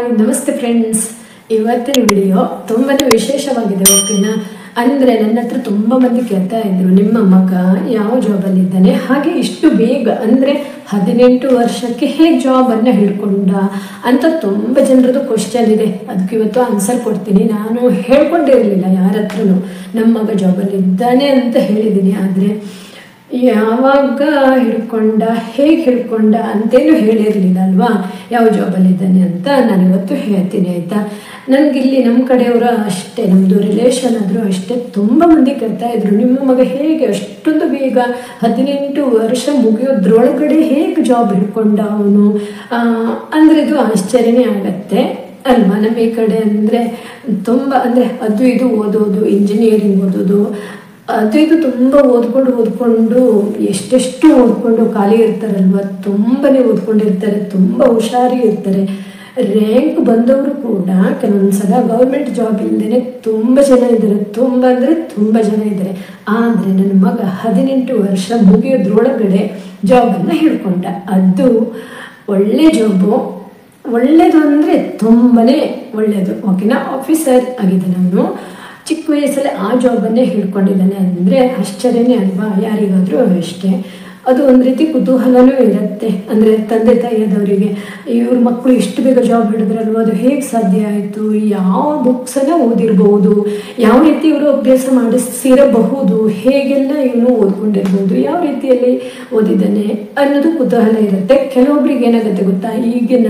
Hi ನಮಸ್ತೆ friends. ಇವತ್ತಿನ video ತುಂಬಾ ವಿಶೇಷವಾಗಿದೆ. ಓಕೆನಾ? ಅಂದರೆ ನನ್ನ ಹತ್ರ ತುಂಬ ಮಂದಿ ಕೇಳ್ತಾ ಇದ್ರು, ನಿಮ್ಮ ಮಗ ಯಾವ ಜಾಬಲ್ಲಿದ್ದಾನೆ, ಹಾಗೆ ಇಷ್ಟು ಬೇಗ ಅಂದರೆ 18 ವರ್ಷಕ್ಕೆ ಹೇಗೆ ಜಾಬನ್ನು ಹಿಡ್ಕೊಂಡ ಅಂತ ತುಂಬ ಜನರದ್ದು ಕ್ವಶನ್ ಇದೆ. ಅದಕ್ಕೆ ಇವತ್ತು ಆನ್ಸರ್ ಕೊಡ್ತೀನಿ. ನಾನು ಹೇಳ್ಕೊಂಡಿರಲಿಲ್ಲ ಯಾರ ಹತ್ರನೂ ನಮ್ಮ ಮಗ ಜಾಬಲ್ಲಿದ್ದಾನೆ ಅಂತ ಹೇಳಿದ್ದೀನಿ. ಆದರೆ ಯಾವಾಗ ಹಿಡ್ಕೊಂಡ, ಹೇಗೆ ಹಿಡ್ಕೊಂಡ ಅಂತೇನು ಹೇಳಿರಲಿಲ್ಲ ಅಲ್ವಾ, ಯಾವ ಜಾಬಲ್ಲಿದ್ದಾನೆ ಅಂತ ನಾನಿವತ್ತು ಹೇಳ್ತೀನಿ. ಆಯಿತಾ? ನನಗಿಲ್ಲಿ ನಮ್ಮ ಕಡೆಯವರು ಅಷ್ಟೇ, ನಮ್ಮದು ರಿಲೇಷನ್ ಆದರೂ ಅಷ್ಟೇ ತುಂಬ ಮಂದಿ ಕೇಳ್ತಾ ಇದ್ರು, ನಿಮ್ಮ ಮಗ ಹೇಗೆ ಅಷ್ಟೊಂದು ಬೇಗ 18 ವರ್ಷ ಮುಗಿಯೋದ್ರೊಳಗಡೆ ಹೇಗೆ ಜಾಬ್ ಹಿಡ್ಕೊಂಡ ಅವನು ಅಂದರೆ ಇದು ಆಶ್ಚರ್ಯನೇ ಆಗತ್ತೆ ಅಲ್ವಾ. ನಮ್ಮ ಈ ಕಡೆ ಅಂದರೆ ತುಂಬ ಅಂದರೆ ಅದು ಇದು ಓದೋದು, ಇಂಜಿನಿಯರಿಂಗ್ ಓದೋದು, ಅದು ಇದು ತುಂಬ ಓದ್ಕೊಂಡು ಎಷ್ಟೆಷ್ಟು ಓದ್ಕೊಂಡು ಖಾಲಿ ಇರ್ತಾರಲ್ವ, ತುಂಬಾ ಓದ್ಕೊಂಡಿರ್ತಾರೆ, ತುಂಬ ಹುಷಾರಿ ಇರ್ತಾರೆ. ರ್ಯಾಂಕ್ ಬಂದವರು ಕೂಡ ಕೆಲವೊಂದು ಸಲ ಗೌರ್ಮೆಂಟ್ ಜಾಬ್ ಇಲ್ಲದೇ ತುಂಬ ಜನ ಇದ್ದಾರೆ, ತುಂಬ ಅಂದರೆ ತುಂಬ ಜನ ಇದ್ದಾರೆ. ಆದರೆ ನನ್ನ ಮಗ 18 ವರ್ಷ ಮುಗಿಯೋದ್ರೊಳಗಡೆ ಜಾಬನ್ನು ಹಿಡ್ಕೊಂಡ. ಅದು ಒಳ್ಳೆ ಜಾಬು, ಒಳ್ಳೆಯದು ಅಂದರೆ ತುಂಬಾ ಒಳ್ಳೆಯದು. ಓಕೆನಾ? ಆಫೀಸರ್ ಆಗಿದೆ. ನಾನು ಚಿಕ್ಕ ವಯಸ್ಸಲ್ಲಿ ಆ ಜಾಬನ್ನೇ ಹಿಡ್ಕೊಂಡಿದ್ದಾನೆ ಅಂದರೆ ಆಶ್ಚರ್ಯನೇ ಅಲ್ವಾ, ಯಾರಿಗಾದರೂ ಅಷ್ಟೇ. ಅದು ಒಂದು ರೀತಿ ಕುತೂಹಲನೂ ಇರುತ್ತೆ. ಅಂದರೆ ತಂದೆ ತಾಯಿಯದವರಿಗೆ ಇವ್ರ ಮಕ್ಕಳು ಇಷ್ಟು ಬೇಗ ಜಾಬ್ ಹಿಡಿದ್ರಲ್ವ, ಅದು ಹೇಗೆ ಸಾಧ್ಯ ಆಯಿತು, ಯಾವ ಬುಕ್ಸನ್ನು ಓದಿರ್ಬೋದು, ಯಾವ ರೀತಿ ಇವರು ಅಭ್ಯಾಸ ಮಾಡಿಸಿರಬಹುದು, ಹೇಗೆಲ್ಲ ಇವನು ಓದ್ಕೊಂಡಿರ್ಬೋದು, ಯಾವ ರೀತಿಯಲ್ಲಿ ಓದಿದ್ದಾನೆ ಅನ್ನೋದು ಕುತೂಹಲ ಇರುತ್ತೆ. ಕೆಲವೊಬ್ರಿಗೆ ಏನಾಗುತ್ತೆ ಗೊತ್ತಾ, ಈಗಿನ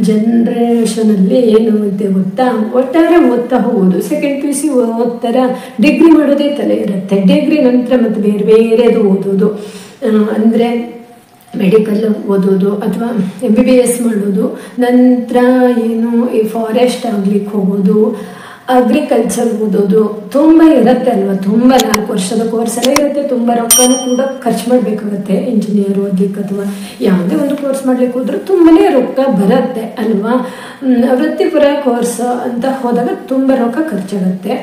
ಜನ್ರೇಷನಲ್ಲಿ ಏನು ಇದೆ ಗೊತ್ತಾ, ಒಟ್ಟಾರೆ ಓದ್ತಾ ಹೋಗೋದು, ಸೆಕೆಂಡ್ PUC ಓದ್ತಾರ, ಡಿಗ್ರಿ ಮಾಡೋದೇ ತಲೆ ಇರುತ್ತೆ, ಡಿಗ್ರಿ ನಂತರ ಮತ್ತು ಬೇರೆ ಬೇರೆದು ಓದೋದು, ಅಂದರೆ ಮೆಡಿಕಲ್ ಓದೋದು ಅಥವಾ MBBS ಮಾಡೋದು, ನಂತರ ಏನು ಈ ಫಾರೆಸ್ಟ್ ಆಗ್ಲಿಕ್ಕೆ ಹೋಗೋದು, ಅಗ್ರಿಕಲ್ಚರ್ ಓದೋದು, ತುಂಬ ಇರುತ್ತೆ ಅಲ್ವಾ. ತುಂಬ 4 ವರ್ಷದ ಕೋರ್ಸೆಲ್ಲ ಇರುತ್ತೆ, ತುಂಬ ರೊಕ್ಕನೂ ಕೂಡ ಖರ್ಚು ಮಾಡಬೇಕಾಗತ್ತೆ. ಇಂಜಿನಿಯರ್ ಓದಲಿಕ್ಕೆ ಅಥವಾ ಯಾವುದೇ ಒಂದು ಕೋರ್ಸ್ ಮಾಡ್ಲಿಕ್ಕೆ ಹೋದ್ರೆ ತುಂಬಾ ರೊಕ್ಕ ಬರುತ್ತೆ ಅಲ್ವಾ. ವೃತ್ತಿಪರ ಕೋರ್ಸ್ ಅಂತ ಹೋದಾಗ ತುಂಬ ರೊಕ್ಕ ಖರ್ಚಾಗುತ್ತೆ.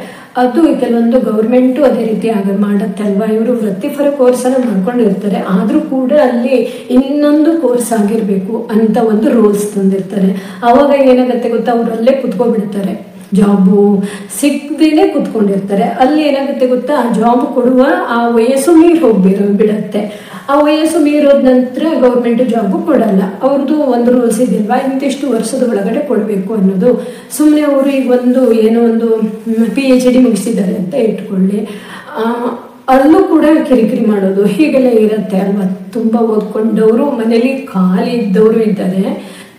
ಅದು ಕೆಲವೊಂದು ಗೌರ್ಮೆಂಟು ಅದೇ ರೀತಿ ಮಾಡುತ್ತೆ ಅಲ್ವಾ. ಇವರು ವೃತ್ತಿಪರ ಕೋರ್ಸನ್ನು ಮಾಡ್ಕೊಂಡಿರ್ತಾರೆ, ಆದರೂ ಕೂಡ ಅಲ್ಲಿ ಇನ್ನೊಂದು ಕೋರ್ಸ್ ಆಗಿರಬೇಕು ಅಂತ ಒಂದು ರೂಲ್ಸ್ ತಂದಿರ್ತಾರೆ. ಆವಾಗ ಏನಾಗುತ್ತೆ ಗೊತ್ತಾ, ಅವರು ಅಲ್ಲೇ ಕುತ್ಕೊಬಿಡ್ತಾರೆ, ಜಾಬು ಸಿಗದೇನೆ ಕುತ್ಕೊಂಡಿರ್ತಾರೆ. ಅಲ್ಲಿ ಏನಾಗುತ್ತೆ ಗೊತ್ತಾ, ಆ ಜಾಬ್ ಕೊಡುವ ಆ ವಯಸ್ಸು ಬಿಡುತ್ತೆ. ಆ ವಯಸ್ಸು ಮೀರೋದ ನಂತರ ಗೌರ್ಮೆಂಟ್ ಜಾಬು ಕೊಡಲ್ಲ. ಅವ್ರದ್ದು ಒಂದು ರೂಲ್ಸ್ ಇದೆಯಲ್ವಾ, ಇಂತಿಷ್ಟು ವರ್ಷದ ಒಳಗಡೆ ಕೊಡಬೇಕು ಅನ್ನೋದು. ಸುಮ್ಮನೆ ಅವರು ಈಗ ಏನೋ ಒಂದು PhD ಮುಗಿಸಿದ್ದಾರೆ ಅಂತ ಇಟ್ಕೊಳ್ಳಿ, ಅಲ್ಲೂ ಕೂಡ ಕಿರಿಕಿರಿ ಮಾಡೋದು ಹೀಗೆಲ್ಲ ಇರುತ್ತೆ ಅಲ್ವಾ. ತುಂಬ ಓದ್ಕೊಂಡವರು ಮನೇಲಿ ಖಾಲಿ ಇದ್ದವರು ಇದ್ದಾರೆ,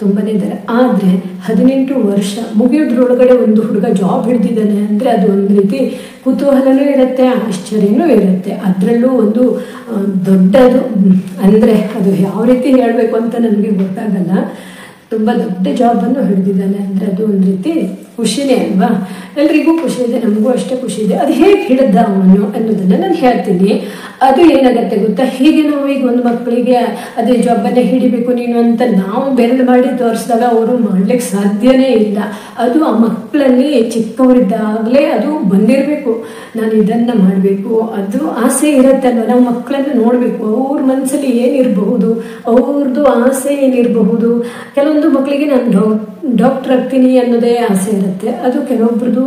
ತುಂಬನೇ ಇದ್ದಾರೆ. ಆದರೆ 18 ವರ್ಷ ಮುಗಿಯೋದ್ರೊಳಗಡೆ ಒಂದು ಹುಡುಗ ಜಾಬ್ ಹಿಡಿದಿದ್ದಾನೆ ಅಂದರೆ ಅದು ಒಂದು ರೀತಿ ಕುತೂಹಲನೂ ಇರುತ್ತೆ, ಆಶ್ಚರ್ಯನೂ ಇರುತ್ತೆ. ಅದರಲ್ಲೂ ಒಂದು ದೊಡ್ಡದು ಅಂದರೆ ಅದು ಯಾವ ರೀತಿ ಹೇಳಬೇಕು ಅಂತ ನನಗೆ ಗೊತ್ತಾಗಲ್ಲ. ತುಂಬ ದೊಡ್ಡ ಜಾಬನ್ನು ಹಿಡಿದಿದ್ದಾನೆ ಅಂದರೆ ಅದು ಒಂದು ರೀತಿ ಖುಷಿನೇ ಅಲ್ವಾ. ಎಲ್ರಿಗೂ ಖುಷಿ ಇದೆ, ನಮಗೂ ಅಷ್ಟೇ ಖುಷಿ ಇದೆ. ಅದು ಹೇಗೆ ಹಿಡಿದ ಅವನು ಅನ್ನೋದನ್ನು ನಾನು ಹೇಳ್ತೀನಿ. ಅದು ಏನಾಗುತ್ತೆ ಗೊತ್ತಾ, ಹೀಗೆ ನಾವು ಈಗ ಒಂದು ಮಕ್ಕಳಿಗೆ ಅದೇ ಜಾಬನ್ನೇ ಹಿಡಿಬೇಕು ನೀನು ಅಂತ ನಾವು ಬೆರಳು ಮಾಡಿ ತೋರಿಸಿದಾಗ ಅವರು ಮಾಡಲಿಕ್ಕೆ ಸಾಧ್ಯನೇ ಇಲ್ಲ. ಅದು ಆ ಮಕ್ಕಳಲ್ಲಿ ಚಿಕ್ಕವರಿದ್ದಾಗಲೇ ಅದು ಬಂದಿರಬೇಕು, ನಾನು ಇದನ್ನು ಮಾಡಬೇಕು, ಅದು ಆಸೆ ಇರುತ್ತೆ ಅಲ್ವ. ನಾವು ಮಕ್ಕಳನ್ನು ನೋಡಬೇಕು, ಅವ್ರ ಮನಸ್ಸಲ್ಲಿ ಏನಿರಬಹುದು, ಅವ್ರದ್ದು ಆಸೆ ಏನಿರಬಹುದು. ಕೆಲವೊಂದು ಮಕ್ಕಳಿಗೆ ನಾನು ಡಾಕ್ಟರ್ ಆಗ್ತೀನಿ ಅನ್ನೋದೇ ಆಸೆ ಇರುತ್ತೆ, ಅದು ಕೆಲವೊಬ್ರದ್ದು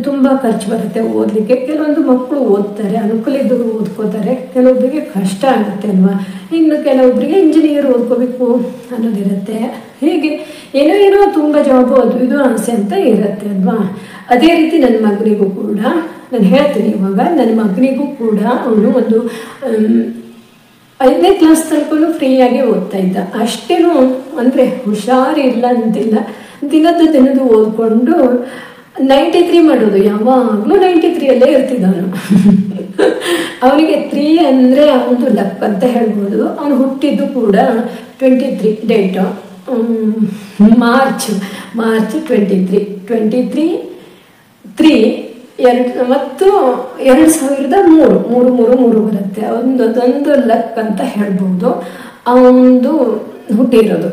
ತುಂಬ ಖರ್ಚು ಬರುತ್ತೆ ಓದಲಿಕ್ಕೆ. ಕೆಲವೊಂದು ಮಕ್ಕಳು ಓದ್ತಾರೆ, ಅನುಕೂಲ ಇದ್ದವರು ಓದ್ಕೋತಾರೆ, ಕೆಲವೊಬ್ಬರಿಗೆ ಕಷ್ಟ ಆಗುತ್ತೆ ಅಲ್ವಾ. ಇನ್ನು ಕೆಲವೊಬ್ಬರಿಗೆ ಇಂಜಿನಿಯರ್ ಓದ್ಕೋಬೇಕು ಅನ್ನೋದಿರುತ್ತೆ. ಹೀಗೆ ಏನೋ ತುಂಬ ಜಾಬು ಅದು ಇದು ಆಸೆ ಅಂತ ಇರುತ್ತೆ ಅಲ್ವಾ. ಅದೇ ರೀತಿ ನನ್ನ ಮಗನಿಗೂ ಕೂಡ ನಾನು ಹೇಳ್ತೀನಿ. ಇವಾಗ ನನ್ನ ಮಗನಿಗೂ ಕೂಡ ಅವನು ಒಂದು 5ನೇ ಕ್ಲಾಸ್ ತನಕನೂ ಫ್ರೀಯಾಗಿ ಓದ್ತಾ ಇದ್ದ. ಅಷ್ಟೇನು ಅಂದರೆ ಹುಷಾರಿಲ್ಲ ಅಂತಿಲ್ಲ, ದಿನದ್ದು ಓದ್ಕೊಂಡು 93 ಮಾಡೋದು, ಯಾವಾಗಲೂ 93ಯಲ್ಲೇ ಇರ್ತಿದ್ದವನು. ಅವನಿಗೆ 3 ಅಂದರೆ ಅವನದು ಲಕ್ ಅಂತ ಹೇಳ್ಬೋದು. ಅವನು ಹುಟ್ಟಿದ್ದು ಕೂಡ 23 ಡೇಟು, ಮಾರ್ಚ್ 23 ಮತ್ತು 2003 ಬರುತ್ತೆ. ಅದೊಂದು ಲಕ್ ಅಂತ ಹೇಳ್ಬೋದು. ಅವನದು ಹುಟ್ಟಿರೋದು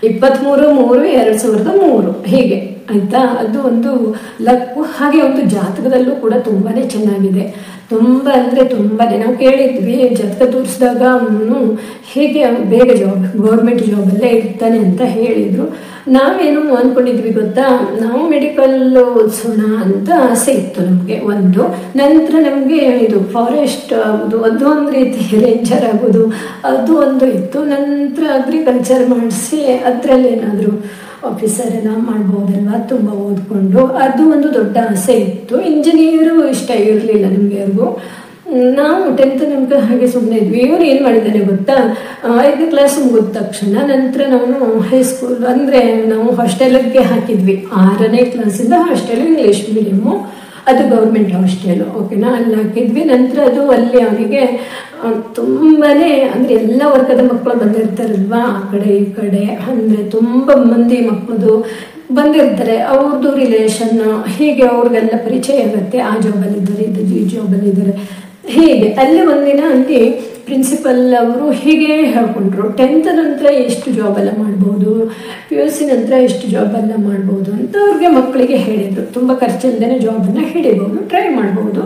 23/3/2003 ಹೀಗೆ ಆಯಿತಾ. ಅದು ಒಂದು ಲಕ್ಕು. ಹಾಗೆ ಒಂದು ಜಾತಕದಲ್ಲೂ ಕೂಡ ತುಂಬಾ ಚೆನ್ನಾಗಿದೆ. ತುಂಬ ಅಂದರೆ ತುಂಬಾ ನಾವು ಕೇಳಿದ್ವಿ ಜಾತಕ ತೋರಿಸಿದಾಗ ಹೇಗೆ ಬೇಗ ಗೌರ್ಮೆಂಟ್ ಜಾಬಲ್ಲೇ ಇರ್ತಾನೆ ಅಂತ ಹೇಳಿದರು. ನಾವೇನು ಅಂದ್ಕೊಂಡಿದ್ವಿ ಗೊತ್ತಾ, ನಾವು ಮೆಡಿಕಲ್ ಓದಿಸೋಣ ಅಂತ ಆಸೆ ಇತ್ತು ನಮಗೆ ಒಂದು. ನಂತರ ನಮಗೆ ಇದು ಫಾರೆಸ್ಟ್ ಆಗೋದು, ಅದು ಒಂದು ರೀತಿ ರೇಂಜರ್ ಆಗೋದು, ಅದು ಒಂದು ಇತ್ತು. ನಂತರ ಅಗ್ರಿಕಲ್ಚರ್ ಮಾಡಿಸಿ ಅದರಲ್ಲಿ ಏನಾದರೂ ಆಫೀಸರ್ ಎಲ್ಲ ಮಾಡ್ಬೋದಲ್ವ ತುಂಬ ಓದ್ಕೊಂಡು, ಅದು ಒಂದು ದೊಡ್ಡ ಆಸೆ ಇತ್ತು. ಇಂಜಿನಿಯರು ಇಷ್ಟ ಇರಲಿಲ್ಲ ನಮಗೆ ಯಾರಿಗೂ. ನಾವು 10th ತನಕ ಹಾಗೆ ಸುಮ್ಮನೆ ಇದ್ವಿ. ಇವನು ಏನು ಮಾಡಿದ್ದಾನೆ ಗೊತ್ತಾ, 5ನೇ ಕ್ಲಾಸ್ ಮುಗಿದ ತಕ್ಷಣ ನಂತರ ನಾವು ಹೈಸ್ಕೂಲ್ ಅಂದರೆ ನಾವು ಹಾಸ್ಟೆಲ್ಗೆ ಹಾಕಿದ್ವಿ. 6ನೇ ಕ್ಲಾಸಿಂದ ಹಾಸ್ಟೆಲ್, ಇಂಗ್ಲೀಷ್ ಮೀಡಿಯಮ್ಮು, ಅದು ಗೌರ್ಮೆಂಟ್ ಹಾಸ್ಟೆಲು, ಓಕೆನಾ, ಅಲ್ಲಿ ಹಾಕಿದ್ವಿ. ನಂತರ ಅದು ಅಲ್ಲಿ ಅವನಿಗೆ ತುಂಬಾ ಅಂದರೆ ಎಲ್ಲ ವರ್ಗದ ಮಕ್ಕಳು ಬಂದಿರ್ತಾರಲ್ವ, ಆ ಕಡೆ ಈ ಕಡೆ ಅಂದರೆ ತುಂಬ ಮಂದಿ ಮಕ್ಕಳದು ಬಂದಿರ್ತಾರೆ, ಅವ್ರದ್ದು ರಿಲೇಷನ್, ಹೀಗೆ ಅವ್ರಿಗೆಲ್ಲ ಪರಿಚಯ ಆಗುತ್ತೆ. ಆ ಜಾಬಲ್ಲಿದ್ದಾರೆ, ಈ ಜಾಬಲ್ಲಿದ್ದಾರೆ, ಹೀಗೆ. ಅಲ್ಲಿ ಒಂದಿನ ಅಲ್ಲಿ ಪ್ರಿನ್ಸಿಪಲ್ ಅವರು ಹೀಗೆ ಹೇಳ್ಕೊಂಡ್ರು, 10th ನಂತರ ಎಷ್ಟು ಜಾಬೆಲ್ಲ ಮಾಡ್ಬೋದು, PUC ನಂತರ ಎಷ್ಟು ಜಾಬೆಲ್ಲ ಮಾಡ್ಬೋದು ಅಂತ ಅವ್ರಿಗೆ ಮಕ್ಕಳಿಗೆ ಹೇಳಿದರು. ತುಂಬ ಖರ್ಚಿಲ್ಲದೇ ಜಾಬನ್ನು ಹಿಡಿಬೋದು, ಟ್ರೈ ಮಾಡ್ಬೋದು,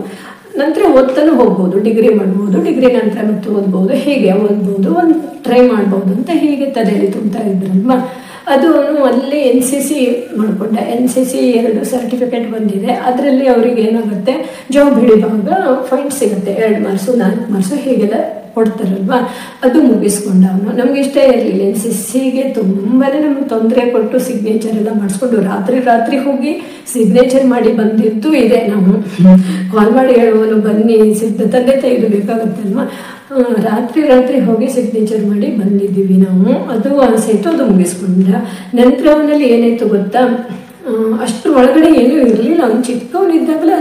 ನಂತರ ಓದ್ತಾನು ಹೋಗ್ಬೋದು, ಡಿಗ್ರಿ ಮಾಡ್ಬೋದು, ಡಿಗ್ರಿ ನಂತರ ಮತ್ತೆ ಓದ್ಬೋದು, ಹೀಗೆ ಓದ್ಬೋದು, ಒಂದು ಟ್ರೈ ಮಾಡ್ಬೋದು ಅಂತ ಹೀಗೆ ತಲೆಯಲ್ಲಿ ತುಂಬ್ತಾ ಇದ್ರಲ್ವ. ಅದು ಅಲ್ಲಿ NCC ಮಾಡಿಕೊಂಡೆ. NCC 2 ಸರ್ಟಿಫಿಕೇಟ್ ಬಂದಿದೆ. ಅದರಲ್ಲಿ ಅವ್ರಿಗೆ ಏನಾಗುತ್ತೆ, ಜಾಬ್ ಹಿಡಿಯುವಾಗ ಫೈನ್ ಸಿಗುತ್ತೆ, 2 ಮಾರ್ಕ್ಸು 4 ಮಾರ್ಕ್ಸು ಹೀಗೆಲ್ಲ ಕೊಡ್ತಾರಲ್ವ. ಅದು ಮುಗಿಸ್ಕೊಂಡ ಅವನು. ನಮ್ಗೆ ಇಷ್ಟ ಇರಲಿಲ್ಲ NCCಗೆ, ತುಂಬಾ ನಮ್ಗೆ ತೊಂದರೆ ಕೊಟ್ಟು ಸಿಗ್ನೇಚರ್ ಎಲ್ಲ ಮಾಡಿಸ್ಕೊಂಡು ರಾತ್ರಿ ಹೋಗಿ ಸಿಗ್ನೇಚರ್ ಮಾಡಿ ಬಂದಿದ್ದು ಇದೆ. ನಾವು ಕಾಲ್ ಮಾಡಿ ಹೇಳುವನು ಬನ್ನಿ, ತಂದೆ ತಾಯಿದು ಬೇಕಾಗುತ್ತಲ್ವ, ರಾತ್ರಿ ಹೋಗಿ ಸಿಗ್ನೇಚರ್ ಮಾಡಿ ಬಂದಿದ್ದೀವಿ ನಾವು. ಅದು ಆಸೆ ಇತ್ತು, ಅದು ಮುಗಿಸ್ಕೊಂಡ. ನಂತರ ಅವನಲ್ಲಿ ಏನಾಯ್ತು ಗೊತ್ತಾ, ಅಷ್ಟರ ಒಳಗಡೆ ಏನೂ ಇರಲಿಲ್ಲ. ಅವ್ನು ಚಿಕ್ಕವನಿದ್ದಾಗಲೇ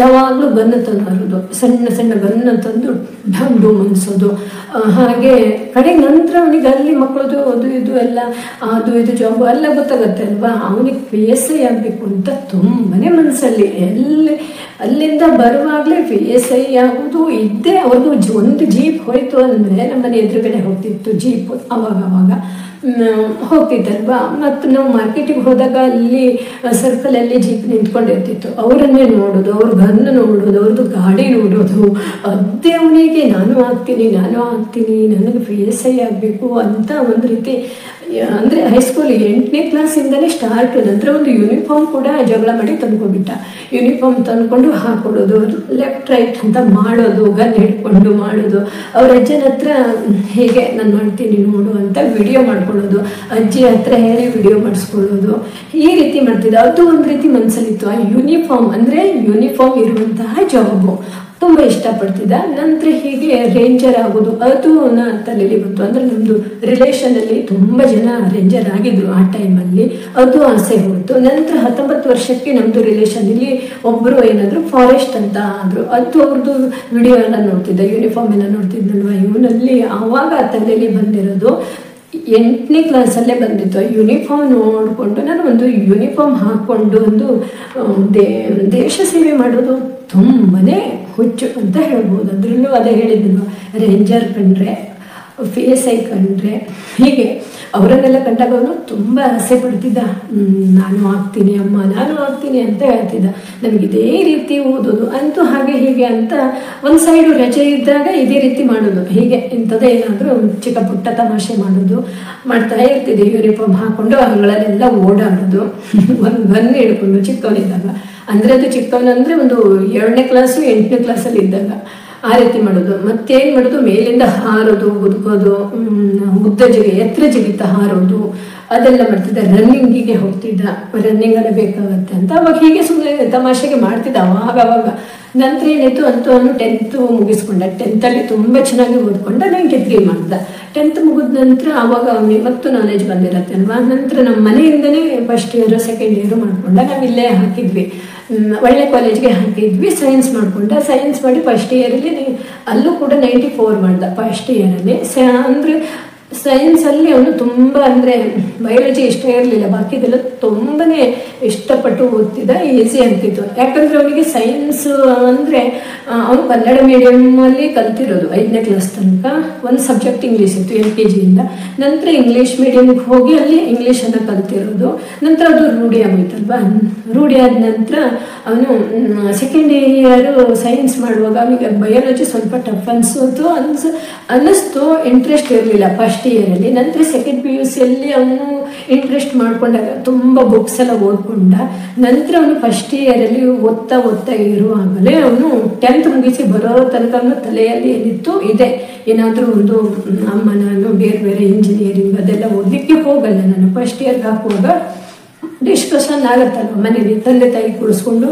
ಯಾವಾಗಲೂ ಗನ್ನ ತಂದು ಸಣ್ಣ ಗನ್ನ ತಂದು ಢಮ್ ಡೂಮ್ ಅನ್ಸೋದು. ಹಾಗೆ ಕಡೆಗೆ ನಂತರ ಅವನಿಗೆ ಅಲ್ಲಿ ಮಕ್ಕಳದು ಅದು ಇದು ಎಲ್ಲ ಅದು ಇದು ಜಾಬ್ ಎಲ್ಲ ಗೊತ್ತಾಗುತ್ತೆ ಅಲ್ವಾ. ಅವನಿಗೆ PSI ಆಗಬೇಕು ಅಂತ ತುಂಬನೇ ಮನಸ್ಸಲ್ಲಿ, ಅಲ್ಲಿಂದ ಬರುವಾಗಲೇ PSI ಆಗೋದು ಇದ್ದೇ. ಅವ್ರಿಗೂ ಒಂದು ಜೀಪ್ ಹೋಯ್ತು ಅಂದರೆ ನಮ್ಮನೆ ಎದುರುಗಡೆ ಹೋಗ್ತಿತ್ತು ಜೀಪ್, ಅವಾಗ ಹೋಗ್ತಿದ್ದಲ್ವಾ. ಮತ್ತು ನಾವು ಮಾರ್ಕೆಟಿಗೆ ಹೋದಾಗ ಅಲ್ಲಿ ಸರ್ಕಲಲ್ಲಿ ಜೀಪ್ ನಿಂತ್ಕೊಂಡಿರ್ತಿತ್ತು. ಅವರನ್ನೇ ನೋಡೋದು, ಅವ್ರ ಗನ್ನ ನೋಡೋದು, ಅವ್ರದ್ದು ಗಾಡಿ ನೋಡೋದು, ಅದೇ ಅವನಿಗೆ ನಾನು ಆಗ್ತೀನಿ, ನನಗೆ PSI ಆಗಬೇಕು ಅಂತ ಒಂದು ರೀತಿ. ಅಂದರೆ ಹೈಸ್ಕೂಲ್ 8ನೇ ಕ್ಲಾಸಿಂದಲೇ ಸ್ಟಾರ್ಟ್. ನಂತರ ಒಂದು ಯೂನಿಫಾರ್ಮ್ ಕೂಡ ಜಗಳ ಮಾಡಿ ತಂದ್ಕೊಂಡ್ಬಿಟ್ಟ. ಯೂನಿಫಾರ್ಮ್ ತಂದ್ಕೊಂಡು ಹಾಕೊಡೋದು, ಲೆಫ್ಟ್ ರೈಟ್ ಅಂತ ಮಾಡೋದು, ಗನ್ ಹಿಡ್ಕೊಂಡು ಮಾಡೋದು, ಅವ್ರ ಅಜ್ಜನ ಹತ್ರ ಹೇಗೆ ನಾನು ಮಾಡ್ತೀನಿ ನೋಡು ಅಂತ ವಿಡಿಯೋ ಮಾಡ್ಕೊಳ್ಳೋದು, ಅಜ್ಜಿ ಹತ್ರ ಹೇಳಿ ವಿಡಿಯೋ ಮಾಡಿಸ್ಕೊಳ್ಳೋದು, ಈ ರೀತಿ ಮಾಡ್ತಿದ್ದ. ಅದು ಒಂದು ರೀತಿ ಮನಸ್ಸಲ್ಲಿತ್ತು. ಆ ಯೂನಿಫಾರ್ಮ್ ಅಂದರೆ ಯೂನಿಫಾರ್ಮ್ ಇರುವಂತಹ ಜಾಬು ತುಂಬ ಇಷ್ಟಪಡ್ತಿದ್ದ. ನಂತರ ಹೀಗೆ ರೇಂಜರ್ ಆಗೋದು, ಅದು ತಲೆಯಲ್ಲಿ ಬಂತು. ಅಂದರೆ ನಮ್ಮದು ರಿಲೇಷನಲ್ಲಿ ತುಂಬ ಜನ ರೇಂಜರ್ ಆಗಿದ್ರು ಆ ಟೈಮಲ್ಲಿ, ಅದು ಆಸೆ ಹೋಯಿತು. ನಂತರ 19 ವರ್ಷಕ್ಕೆ ನಮ್ಮದು ರಿಲೇಷನಲ್ಲಿ ಒಬ್ಬರು ಏನಾದರೂ ಫಾರೆಸ್ಟ್ ಅಂತ ಆದರು. ಅದು ಅವ್ರದ್ದು ವಿಡಿಯೋ ಎಲ್ಲ ನೋಡ್ತಿದ್ದೆ, ಯೂನಿಫಾರ್ಮ್ ಎಲ್ಲ ನೋಡ್ತಿದ್ದಲ್ವ. ಇವನಲ್ಲಿ ಆವಾಗ ತಲೆಯಲ್ಲಿ ಬಂದಿರೋದು 8ನೇ ಕ್ಲಾಸಲ್ಲೇ ಬಂದಿತ್ತು. ಯೂನಿಫಾರ್ಮ್ ನೋಡಿಕೊಂಡು ನಾನು ಒಂದು ಯೂನಿಫಾರ್ಮ್ ಹಾಕ್ಕೊಂಡು ಒಂದು ದೇಶ ಸೇವೆ ಮಾಡೋದು ತುಂಬನೇ ಹುಚ್ಚು ಅಂತ ಹೇಳ್ಬೋದು. ಅದರಲ್ಲೂ ಅದೇ ಹೇಳಿದ್ರು, ರೇಂಜರ್ ಕಂಡ್ರೆ, PSI ಕಂಡ್ರೆ, ಹೀಗೆ ಅವರನ್ನೆಲ್ಲ ಕಂಡಾಗ ಅವನು ತುಂಬ ಆಸೆ ಪಡ್ತಿದ್ದ. ನಾನು ಆಗ್ತೀನಿ ಅಮ್ಮ, ನಾನು ಆಗ್ತೀನಿ ಅಂತ ಹೇಳ್ತಿದ್ದ. ನಮಗೆ ಇದೇ ರೀತಿ ಓದೋದು ಅಂತೂ ಹಾಗೆ ಹೀಗೆ ಅಂತ ಒಂದು ಸೈಡು ರಜೆ ಇದ್ದಾಗ ಇದೇ ರೀತಿ ಮಾಡೋದು. ಹೀಗೆ ಇಂಥದ್ದೇ ಏನಾದರೂ ಚಿಕ್ಕ ಪುಟ್ಟ ತಮಾಷೆ ಮಾಡೋದು ಮಾಡ್ತಾ ಇರ್ತಿದ್ದೆ. ಯೂನಿಫಾರ್ಮ್ ಹಾಕ್ಕೊಂಡು ಅಂಗಳಲ್ಲೆಲ್ಲ ಓಡಾಡೋದು, ಒಂದು ಗನ್ ಹಿಡ್ಕೊಂಡು ಚಿಕ್ಕವನಿದ್ದಾಗ. ಅಂದರೆ ಅದು ಚಿಕ್ಕವನಂದರೆ ಒಂದು 2ನೇ ಕ್ಲಾಸು 8ನೇ ಕ್ಲಾಸಲ್ಲಿ ಇದ್ದಾಗ ಆ ರೀತಿ ಮಾಡೋದು. ಮತ್ತೇನು ಮಾಡೋದು, ಮೇಲಿಂದ ಹಾರೋದು, ಬದುಕೋದು, ಎತ್ತರ ಜಿಗಿತ ಹಾರೋದು, ಅದೆಲ್ಲ ಮಾಡ್ತಿದ್ದ. ರನ್ನಿಂಗಿಗೆ ಹೋಗ್ತಿದ್ದ, ರನ್ನಿಂಗ್ ಎಲ್ಲ ಬೇಕಾಗತ್ತೆ ಅಂತ ಅವಾಗ ಹೀಗೆ ಸುಮ್ಮನೆ ತಮಾಷೆಗೆ ಮಾಡ್ತಿದ್ದ ಅವಾಗ. ನಂತರ ಏನಾಯಿತು, ಅಂತೂ ಅವನು 10th ಮುಗಿಸ್ಕೊಂಡ. 10th ತುಂಬ ಚೆನ್ನಾಗಿ ಓದ್ಕೊಂಡ, 93 ಮಾಡ್ದ. 10th ಮುಗಿದ ನಂತರ ಆವಾಗ ಅವನಿಗೆ ಮತ್ತು ನಾಲೆಜ್ ಬಂದಿರತ್ತೆ ಅಲ್ವಾ. ನಂತರ ನಮ್ಮ ಮನೆಯಿಂದನೇ ಫಸ್ಟ್ ಇಯರು ಸೆಕೆಂಡ್ ಇಯರು ಮಾಡ್ಕೊಂಡ. ನಾವಿಲ್ಲೇ ಹಾಕಿದ್ವಿ, ಒಳ್ಳೆ ಕಾಲೇಜ್ಗೆ ಹಾಕಿದ್ವಿ. ಸೈನ್ಸ್ ಮಾಡ್ಕೊಂಡ. ಸೈನ್ಸ್ ಮಾಡಿ ಫಸ್ಟ್ ಇಯರಲ್ಲಿ ಅಲ್ಲೂ ಕೂಡ 94 ಮಾಡ್ದ ಫಸ್ಟ್ ಇಯರಲ್ಲಿ. ಅಂದರೆ ಸೈನ್ಸಲ್ಲಿ ಅವನು ತುಂಬ ಅಂದರೆ ಬಯಾಲಜಿ ಇಷ್ಟ ಇರಲಿಲ್ಲ, ಬಾಕಿದೆಲ್ಲ ತುಂಬಾ ಇಷ್ಟಪಟ್ಟು ಓದ್ತಿದ್ದ, ಈಸಿ ಅಂತಿತ್ತು. ಯಾಕಂದರೆ ಅವನಿಗೆ ಸೈನ್ಸ್ ಅಂದರೆ ಅವನು ಕನ್ನಡ ಮೀಡಿಯಮಲ್ಲಿ ಕಲ್ತಿರೋದು 5ನೇ ಕ್ಲಾಸ್ ತನಕ. ಒಂದು ಸಬ್ಜೆಕ್ಟ್ ಇಂಗ್ಲೀಷ್ ಇತ್ತು LKGಯಿಂದ. ನಂತರ ಇಂಗ್ಲೀಷ್ ಮೀಡಿಯಮ್ಗೆ ಹೋಗಿ ಅಲ್ಲಿ ಇಂಗ್ಲೀಷನ್ನು ಕಲ್ತಿರೋದು. ನಂತರ ಅದು ರೂಢಿ ಆಗೋಯ್ತಲ್ವ. ರೂಢಿ ಆದ ನಂತರ ಅವನು ಸೆಕೆಂಡ್ ಇಯರು ಸೈನ್ಸ್ ಮಾಡುವಾಗ ಅವನಿಗೆ ಬಯಾಲಜಿ ಸ್ವಲ್ಪ ಟಫ್ ಅನ್ನಿಸ್ತು, ಇಂಟ್ರೆಸ್ಟ್ ಇರಲಿಲ್ಲ ಫಸ್ಟ್ ಇಯರಲ್ಲಿ. ನಂತರ ಸೆಕೆಂಡ್ PUC ಅವನು ಇಂಟ್ರೆಸ್ಟ್ ಮಾಡ್ಕೊಂಡಾಗ ತುಂಬ ಬುಕ್ಸ್ ಎಲ್ಲ ಓದ್ಕೊಂಡ. ನಂತರ ಅವನು ಫಸ್ಟ್ ಇಯರಲ್ಲಿ ಓದ್ತಾ ಇರುವಾಗಲೇ ಅವನು 10th ಮುಗಿಸಿ ಬರೋ ತನಕ ಅವನು ತಲೆಯಲ್ಲಿ ಏನಿತ್ತು ಇದೆ, ಏನಾದರೂ ಒಂದು ಅಮ್ಮ ನಾನು ಬೇರೆ ಇಂಜಿನಿಯರಿಂಗ್ ಅದೆಲ್ಲ ಓದಲಿಕ್ಕೆ ಹೋಗಲ್ಲ, ನಾನು ಫಸ್ಟ್ ಇಯರ್ಗೆ ಹಾಕುವಾಗ ಡಿಸ್ಕಷನ್ ಆಗುತ್ತಲ್ವ ಮನೇಲಿ, ತಂದೆ ತಾಯಿ ಕೂಡಿಸ್ಕೊಂಡು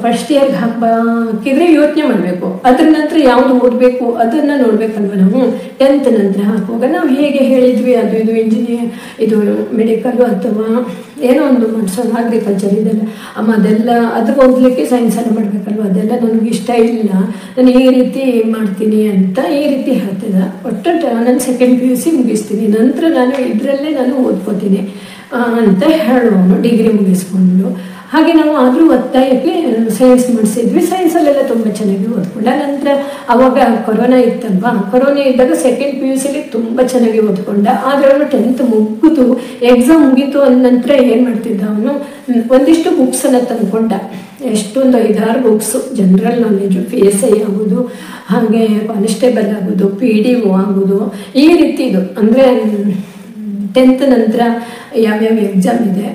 ಫಸ್ಟ್ ಇಯರ್ಗೆ ಹಾಕಿದ್ರೆ ಯೋಚನೆ ಮಾಡಬೇಕು. ಅದ್ರ ನಂತರ ಯಾವುದು ಓದಬೇಕು ಅದನ್ನು ನೋಡ್ಬೇಕಲ್ವ ನಾವು. 10th ನಂತರ ಹಾಕುವಾಗ ನಾವು ಹೇಗೆ ಹೇಳಿದ್ವಿ, ಅದು ಇದು ಇಂಜಿನಿಯರ್, ಇದು ಮೆಡಿಕಲ್ ಅಥವಾ ಏನೋ ಒಂದು ಮಾಡಿಸೋಣ, ಅಗ್ರಿಕಲ್ಚರ್ ಇದೆಲ್ಲ ಅಮ್ಮ ಅದೆಲ್ಲ ಅದ್ರ ಓದಲಿಕ್ಕೆ ಸೈನ್ಸ್ ಎಲ್ಲ ಮಾಡಬೇಕಲ್ವ, ಅದೆಲ್ಲ ನನಗೆ ಇಷ್ಟ ಇಲ್ಲ, ನಾನು ಈ ರೀತಿ ಮಾಡ್ತೀನಿ ಅಂತ ಈ ರೀತಿ ಹೇಳ್ತಿದ್ದ. ಒಟ್ಟು ನಾನು ಸೆಕೆಂಡ್ PUC ಮುಗಿಸ್ತೀನಿ, ನಂತರ ನಾನು ಇದರಲ್ಲೇ ನಾನು ಓದ್ಕೋತೀನಿ ಅಂತ ಹೇಳುವನು ಡಿಗ್ರಿ ಮುಗಿಸ್ಕೊಂಡು. ಹಾಗೆ ನಾವು ಆದರೂ ಒತ್ತಾಯಕ್ಕೆ ಸೈನ್ಸ್ ಮಾಡಿಸಿದ್ವಿ. ಸೈನ್ಸಲ್ಲೆಲ್ಲ ತುಂಬ ಚೆನ್ನಾಗಿ ಓದ್ಕೊಂಡ. ನಂತರ ಅವಾಗ ಕೊರೋನಾ ಇತ್ತಲ್ವಾ, ಕೊರೋನಾ ಇದ್ದಾಗ ಸೆಕೆಂಡ್ PUC ತುಂಬ ಚೆನ್ನಾಗಿ ಓದ್ಕೊಂಡ. ಆದರೆ ಅವನು 10th ಮುಗಿದು ಎಕ್ಸಾಮ್ ಮುಗೀತು ಅಂದ ನಂತರ ಏನು ಮಾಡ್ತಿದ್ದ, ಅವನು ಒಂದಿಷ್ಟು ಬುಕ್ಸನ್ನು ತಂದ್ಕೊಂಡ. ಎಷ್ಟೊಂದು 5-6 ಬುಕ್ಸು, ಜನರಲ್ ನಾಲೆಜು, PSI ಆಗೋದು, ಹಾಗೆ ಕಾನ್ಸ್ಟೇಬಲ್ ಆಗೋದು, PDO ಆಗೋದು, ಈ ರೀತಿ ಇದು ಅಂದರೆ 10th ನಂತರ ಯಾವ್ಯಾವ ಎಕ್ಸಾಮ್ ಇದೆ,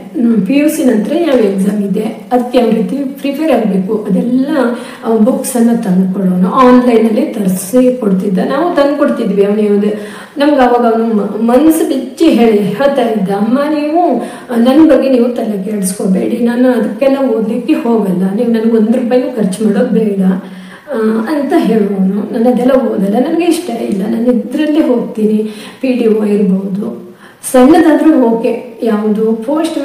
PUC ನಂತರ ಯಾವ ಎಕ್ಸಾಮ್ ಇದೆ, ಅದಕ್ಕೆ ಯಾವ ರೀತಿ ಪ್ರಿಪೇರ್ ಆಗಬೇಕು, ಅದೆಲ್ಲ ಬುಕ್ಸನ್ನು ತಂದುಕೊಡೋನು. ಆನ್ಲೈನಲ್ಲಿ ತರಿಸಿ ಕೊಡ್ತಿದ್ದ, ನಾವು ತಂದು ಕೊಡ್ತಿದ್ವಿ. ಅವನು ನಮ್ಗೆ ಅವಾಗ ಅವನು ಮನಸ್ಸು ಬಿಚ್ಚಿ ಹೇಳ್ತಾ ಇದ್ದ, ಅಮ್ಮ ನೀವು ನನ್ನ ಬಗ್ಗೆ ನೀವು ತಲೆ ಕೆಡಿಸ್ಕೋಬೇಡಿ, ನಾನು ಅದಕ್ಕೆಲ್ಲ ಓದಲಿಕ್ಕೆ ಹೋಗಲ್ಲ, ನೀವು ನನಗೆ 1 ರೂಪಾಯಿನೂ ಖರ್ಚು ಮಾಡೋದು ಬೇಡ ಅಂತ ಹೇಳುವನು. ನಾನು ಅದೆಲ್ಲ ಓದಲ್ಲ, ನನಗೆ ಇಷ್ಟ ಇಲ್ಲ, ನಾನು ಇದರಲ್ಲೇ ಹೋಗ್ತೀನಿ. PDO ಇರ್ಬೋದು, ಸಣ್ಣದಾದರೂ ಓಕೆ, ಯಾವುದು ಪೋಸ್ಟ್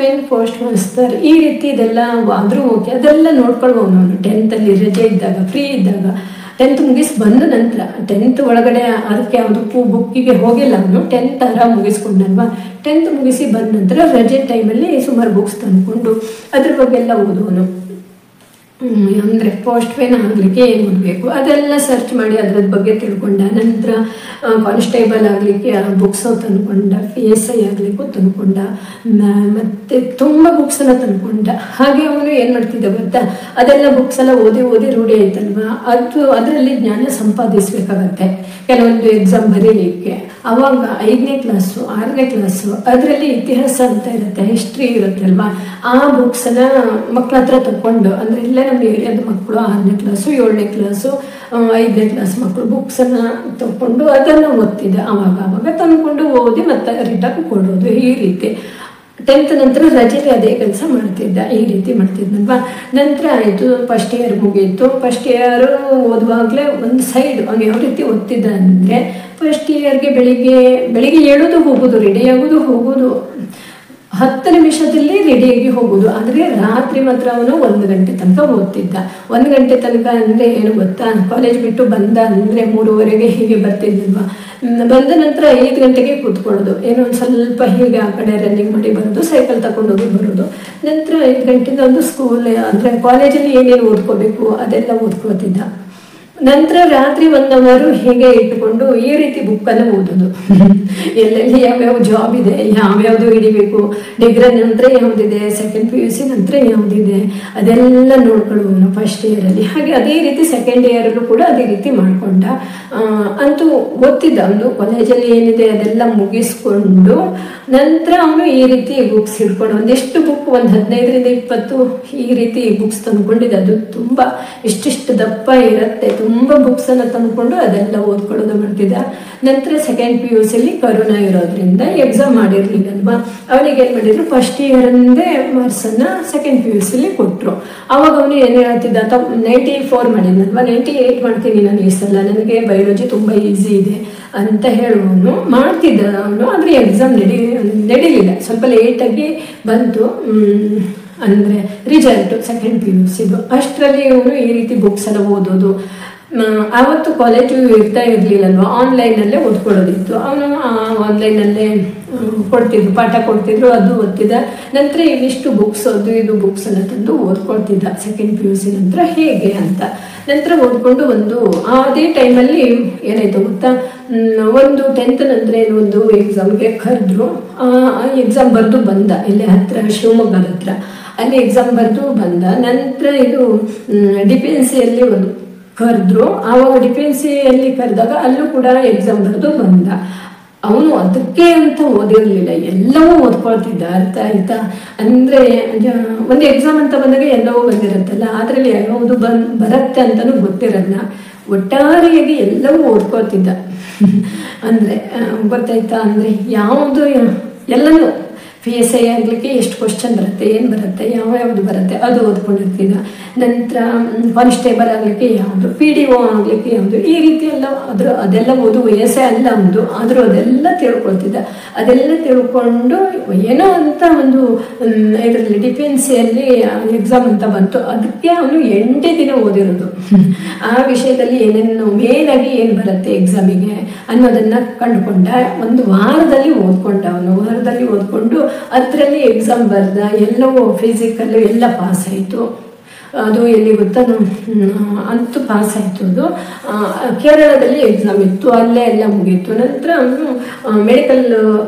ಮಾಸ್ಟರ್ ಈ ರೀತಿ ಇದೆಲ್ಲ ಆದರೂ ಓಕೆ, ಅದೆಲ್ಲ ನೋಡ್ಕೊಳ್ಬೋದು ಅವನು. 10th ರಜೆ ಇದ್ದಾಗ, ಫ್ರೀ ಇದ್ದಾಗ, 10th ಮುಗಿಸಿ ಬಂದ ನಂತರ 10th ಒಳಗಡೆ ಅದಕ್ಕೆ ಯಾವುದಕ್ಕೂ ಬುಕ್ಕಿಗೆ ಹೋಗಿಲ್ಲ ಅವನು. 10th ಆರಾಮ ಮುಗಿಸ್ಕೊಂಡಲ್ವಾ. 10th ಮುಗಿಸಿ ಬಂದ ನಂತರ ರಜೆ ಟೈಮಲ್ಲಿ ಸುಮಾರು ಬುಕ್ಸ್ ತಂದ್ಕೊಂಡು ಅದ್ರ ಬಗ್ಗೆ ಎಲ್ಲ ಓದುವನು. ಅಂದರೆ ಪೋಸ್ಟ್ ಮ್ಯಾನ್ ಆಗಲಿಕ್ಕೆ ಏನು ಓದಬೇಕು ಅದೆಲ್ಲ ಸರ್ಚ್ ಮಾಡಿ ಅದ್ರದ್ದು ಬಗ್ಗೆ ತಿಳ್ಕೊಂಡ. ನಂತರ ಕಾನ್ಸ್ಟೇಬಲ್ ಆಗಲಿಕ್ಕೆ ಬುಕ್ಸ್ ತಂದ್ಕೊಂಡ, PSI ಆಗಲಿಕ್ಕೂ ತಂದ್ಕೊಂಡ, ಮತ್ತು ತುಂಬ ಬುಕ್ಸನ್ನು ತಂದ್ಕೊಂಡ. ಹಾಗೆ ಅವನು ಏನು ಮಾಡ್ತಿದ್ದ ಗೊತ್ತಾ, ಅದೆಲ್ಲ ಬುಕ್ಸ್ ಎಲ್ಲ ಓದಿ ರೂಢಿ ಆಯ್ತಲ್ವ, ಅದರಲ್ಲಿ ಜ್ಞಾನ ಸಂಪಾದಿಸಬೇಕಾಗತ್ತೆ ಕೆಲವೊಂದು ಎಕ್ಸಾಮ್ ಬರೀಲಿಕ್ಕೆ. ಆವಾಗ 5ನೇ ಕ್ಲಾಸು 6ನೇ ಕ್ಲಾಸು ಅದರಲ್ಲಿ ಇತಿಹಾಸ ಅಂತ ಇರುತ್ತೆ, ಹಿಸ್ಟ್ರಿ ಇರುತ್ತಲ್ವ, ಆ ಬುಕ್ಸನ್ನು ಮಕ್ಕಳ ಹತ್ರ ತಗೊಂಡು, ಅಂದರೆ ಇಲ್ಲೇ ನಮ್ಮ ಏರಿಯಾದ ಮಕ್ಕಳು 6ನೇ ಕ್ಲಾಸು 7ನೇ ಕ್ಲಾಸು 5ನೇ ಕ್ಲಾಸ್ ಮಕ್ಕಳು ಬುಕ್ಸನ್ನು ತಗೊಂಡು ಅದನ್ನು ಓದ್ತಿದ್ದೆ. ಆವಾಗ ತಂದ್ಕೊಂಡು ಓದಿ ಮತ್ತೆ ರಿಟರ್ನ್ ಕೊಡೋದು, ಈ ರೀತಿ. 10th ನಂತರ ರಜೆಗೆ ಅದೇ ಕೆಲಸ ಮಾಡ್ತಿದ್ದ, ಈ ರೀತಿ ಮಾಡ್ತಿದ್ನಲ್ವಾ. ನಂತರ ಆಯಿತು, ಫಸ್ಟ್ ಇಯರ್ ಮುಗೀತು. ಫಸ್ಟ್ ಇಯರು ಓದುವಾಗಲೇ ಒಂದು ಸೈಡ್ ಅವ್ನು ಯಾವ ರೀತಿ ಓದ್ತಿದ್ದ ಅಂದರೆ, ಫಸ್ಟ್ ಇಯರ್ಗೆ ಬೆಳಿಗ್ಗೆ ಏಳೋದು ಹೋಗೋದು, ರೆಡಿಯಾಗೋದು ಹೋಗೋದು, 10 ನಿಮಿಷದಲ್ಲಿ ರೆಡಿಯಾಗಿ ಹೋಗೋದು. ಆದರೆ ರಾತ್ರಿ ಮಾತ್ರ ಅವನು 1 ಗಂಟೆ ತನಕ ಓದ್ತಿದ್ದ. 1 ಗಂಟೆ ತನಕ ಅಂದರೆ ಏನು ಗೊತ್ತಾ, ಕಾಲೇಜ್ ಬಿಟ್ಟು ಬಂದ ಅಂದರೆ 3:30 ಹೀಗೆ ಬರ್ತಿದ್ದಲ್ವ. ಬಂದ ನಂತರ 5 ಗಂಟೆಗೆ ಕೂತ್ಕೊಳ್ಳೋದು, ಏನೋ ಒಂದು ಸ್ವಲ್ಪ ಹೀಗೆ ಆ ಕಡೆ ರನ್ನಿಂಗ್ ಮಾಡಿ ಬರೋದು, ಸೈಕಲ್ ತಗೊಂಡೋಗಿ ಬರೋದು. ನಂತರ 5 ಗಂಟೆಯಿಂದ ಒಂದು ಸ್ಕೂಲ್ ಅಂದರೆ ಕಾಲೇಜಲ್ಲಿ ಏನೇನು ಓದ್ಕೋಬೇಕು ಅದೆಲ್ಲ ಓದ್ಕೋತಿದ್ದ. ನಂತರ ರಾತ್ರಿ 1 ಅವರ್ ಹೇಗೆ ಇಟ್ಟುಕೊಂಡು ಈ ರೀತಿ ಬುಕ್ಕನ್ನು ಓದೋದು. ಎಲ್ಲೆಲ್ಲಿ ಯಾವ್ಯಾವ ಜಾಬ್ ಇದೆ, ಯಾವ್ಯಾವುದು ಹಿಡಿಬೇಕು, ಡಿಗ್ರಿ ನಂತರ ಯಾವುದಿದೆ, ಸೆಕೆಂಡ್ PUC ನಂತರ ಯಾವುದಿದೆ, ಅದೆಲ್ಲ ನೋಡ್ಕೊಳ್ಳುವನು ಫಸ್ಟ್ ಇಯರಲ್ಲಿ. ಹಾಗೆ ಅದೇ ರೀತಿ ಸೆಕೆಂಡ್ ಇಯರಲ್ಲೂ ಕೂಡ ಅದೇ ರೀತಿ ಮಾಡಿಕೊಂಡ. ಅಂತೂ ಓದ್ತಿದ್ದ. ಅವನು ಕಾಲೇಜಲ್ಲಿ ಏನಿದೆ ಅದೆಲ್ಲ ಮುಗಿಸ್ಕೊಂಡು ನಂತರ ಅವನು ಈ ರೀತಿ ಬುಕ್ಸ್ ಹಿಡ್ಕೊಂಡು ಒಂದಿಷ್ಟು ಬುಕ್, ಒಂದು 15ರಿಂದ 20 ಈ ರೀತಿ ಬುಕ್ಸ್ ತಂದ್ಕೊಂಡಿದ್ದ. ಅದು ತುಂಬ ಇಷ್ಟಿಷ್ಟು ದಪ್ಪ ಇರುತ್ತೆ, ತುಂಬ ಬುಕ್ಸನ್ನು ತಂದ್ಕೊಂಡು ಅದೆಲ್ಲ ಓದ್ಕೊಳ್ಳೋದು ಮಾಡ್ತಿದ್ದ. ನಂತರ ಸೆಕೆಂಡ್ PUCಲಿ ಕೊರೋನಾ ಇರೋದ್ರಿಂದ ಎಕ್ಸಾಮ್ ಮಾಡಿರ್ಲಿಲ್ಲಲ್ವಾ, ಅವನಿಗೆ ಏನು ಮಾಡಿದ್ರು, ಫಸ್ಟ್ ಇಯರಿಂದೇ ಮಾರ್ಕ್ಸನ್ನು ಸೆಕೆಂಡ್ PUCಲಿ ಕೊಟ್ಟರು. ಅವಾಗ ಅವನು ಏನು ಹೇಳ್ತಿದ್ದ, 94 ಮಾಡಿದ್ನಲ್ವಾ, 98 ಮಾಡ್ತೀನಿ ನಾನು ಈ ಸಲ, ನನಗೆ ಬಯಾಲಜಿ ತುಂಬ ಈಸಿ ಇದೆ ಅಂತ ಹೇಳುವನು. ಮಾಡ್ತಿದ್ದ ಅವನು, ಆದರೆ ಎಕ್ಸಾಮ್ ನಡೀಲಿಲ್ಲ, ಸ್ವಲ್ಪ ಲೇಟಾಗಿ ಬಂತು ಅಂದರೆ ರಿಸಲ್ಟು ಸೆಕೆಂಡ್ PUCದು. ಅಷ್ಟರಲ್ಲಿ ಇವನು ಈ ರೀತಿ ಬುಕ್ಸ್ ಎಲ್ಲ ಓದೋದು, ಆವತ್ತು ಕಾಲೇಜು ಇರ್ತಾ ಇರಲಿಲ್ಲಲ್ವ, ಆನ್ಲೈನಲ್ಲೇ ಓದ್ಕೊಳ್ಳೋದಿತ್ತು. ಅವನು ಆನ್ಲೈನಲ್ಲೇ ಕೊಡ್ತಿದ್ರು, ಪಾಠ ಕೊಡ್ತಿದ್ರು, ಅದು ಓದ್ತಿದ್ದ. ನಂತರ ಇವಿಷ್ಟು ಬುಕ್ಸ್, ಅದು ಇದು ಬುಕ್ಸ್ ಎಲ್ಲ ತಂದು ಓದ್ಕೊಳ್ತಿದ್ದ. ಸೆಕೆಂಡ್ PUC ನಂತರ ಹೇಗೆ ಅಂತ ನಂತರ ಓದ್ಕೊಂಡು ಅದೇ ಟೈಮಲ್ಲಿ ಏನಾಯ್ತು ಗೊತ್ತಾ, ಒಂದು 10th ನಂತರ ಒಂದು ಎಕ್ಸಾಮ್ಗೆ ಕರೆದ್ರು. ಎಕ್ಸಾಮ್ ಬರೆದು ಬಂದ, ಇಲ್ಲೇ ಹತ್ರ ಶಿವಮೊಗ್ಗದ ಹತ್ರ. ಅಲ್ಲಿ ಎಕ್ಸಾಮ್ ಬರೆದು ಬಂದ. ನಂತರ ಇದು ಡಿಫೆನ್ಸಿಯಲ್ಲಿ ಒಂದು ಕರೆದ್ರು. ಆವಾಗ ಡಿಫೆನ್ಸಿಯಲ್ಲಿ ಕರೆದಾಗ ಅಲ್ಲೂ ಕೂಡ ಎಕ್ಸಾಮ್ ಬರೆದು ಬಂದ. ಅವನು ಅದಕ್ಕೆ ಅಂತ ಓದಿರಲಿಲ್ಲ, ಎಲ್ಲವೂ ಓದ್ಕೊಳ್ತಿದ್ದ. ಅರ್ಥ ಆಯ್ತಾ? ಅಂದರೆ ಒಂದು ಎಕ್ಸಾಮ್ ಅಂತ ಬಂದಾಗ ಎಲ್ಲವೂ ಬಂದಿರುತ್ತಲ್ಲ, ಅದರಲ್ಲಿ ಯಾವುದು ಬರುತ್ತೆ ಅಂತಲೂ ಗೊತ್ತಿರಲ್ಲ. ಒಟ್ಟಾರೆಯಾಗಿ ಎಲ್ಲವೂ ಓದ್ಕೊಳ್ತಿದ್ದ. ಅಂದರೆ ಗೊತ್ತಾಯ್ತಾ? ಅಂದರೆ ಯಾವುದು ಎಲ್ಲನೂ PSI ಆಗಲಿಕ್ಕೆ ಎಷ್ಟು ಕ್ವಶನ್ ಬರುತ್ತೆ, ಏನು ಬರುತ್ತೆ, ಯಾವ್ಯಾವುದು ಬರುತ್ತೆ ಅದು ಓದ್ಕೊಂಡಿರ್ತಿದ್ದ. ನಂತರ ಕಾನ್ಸ್ಟೇಬಲ್ ಆಗಲಿಕ್ಕೆ ಯಾವುದು, PDO ಆಗಲಿಕ್ಕೆ ಯಾವುದು, ಈ ರೀತಿ ಎಲ್ಲ ಅದೆಲ್ಲ ಓದು ವಯಸ್ಸೇ ಅಲ್ಲ ಒಂದು, ಆದರೂ ಅದೆಲ್ಲ ತಿಳ್ಕೊಳ್ತಿದ್ದ. ಅದೆಲ್ಲ ತಿಳ್ಕೊಂಡು ಏನೋ ಅಂತ ಒಂದು ಇದರಲ್ಲಿ ಡಿಫೆನ್ಸಿಯಲ್ಲಿ ಎಕ್ಸಾಮ್ ಅಂತ ಬಂತು. ಅದಕ್ಕೆ ಅವನು 8 ದಿನ ಓದಿರೋದು. ಆ ವಿಷಯದಲ್ಲಿ ಏನೇನು ಮೇನಾಗಿ ಏನು ಬರುತ್ತೆ ಎಕ್ಸಾಮಿಗೆ ಅನ್ನೋದನ್ನು ಕಂಡುಕೊಂಡ. ಒಂದು ವಾರದಲ್ಲಿ ಓದ್ಕೊಂಡ. ಅವನು ವಾರದಲ್ಲಿ ಓದ್ಕೊಂಡು ಅದರಲ್ಲಿ ಎಕ್ಸಾಮ್ ಬರೆದ. ಎಲ್ಲವೂ ಫಿಸಿಕಲ್ಲು ಎಲ್ಲ ಪಾಸ್ ಆಯಿತು. ಅದು ಎಲ್ಲಿ ಗೊತ್ತಾ, ಅಂತೂ ಪಾಸ್ ಆಯಿತು. ಅದು ಕೇರಳದಲ್ಲಿ ಎಕ್ಸಾಮ್ ಇತ್ತು, ಅಲ್ಲೇ ಎಲ್ಲ ಮುಗೀತು. ನಂತರ ಮೆಡಿಕಲ್